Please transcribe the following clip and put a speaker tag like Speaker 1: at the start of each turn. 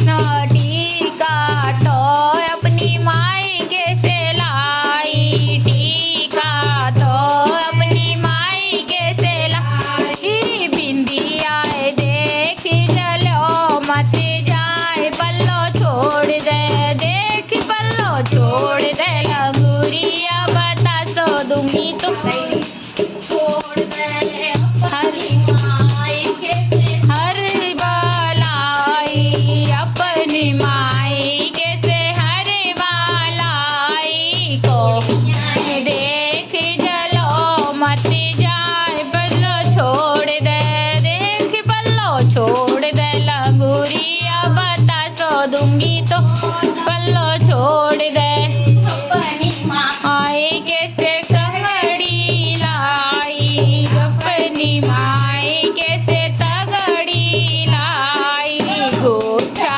Speaker 1: टीका तो अपनी माई के से लाई, टीका तो अपनी माई के से लाई। बिंदिया देख चलो मत जाए पल्लो छोड़ दे, देख पल्लो छोड़ दे लगुरिया बता तो दूंगी तो सही। छोड़ दे हरी माई के से हर बालाई, अपनी माई के से हर बालाई को देख चलो मत जाए पल्लो छोड़ दे, देख पल्लो छोड़ दे लगुरिया बता तो दूंगी तो पल्लो छोड़ दे। माई के से तगड़ी लाई, अपनी माई के से तगड़ी लाई, गोछा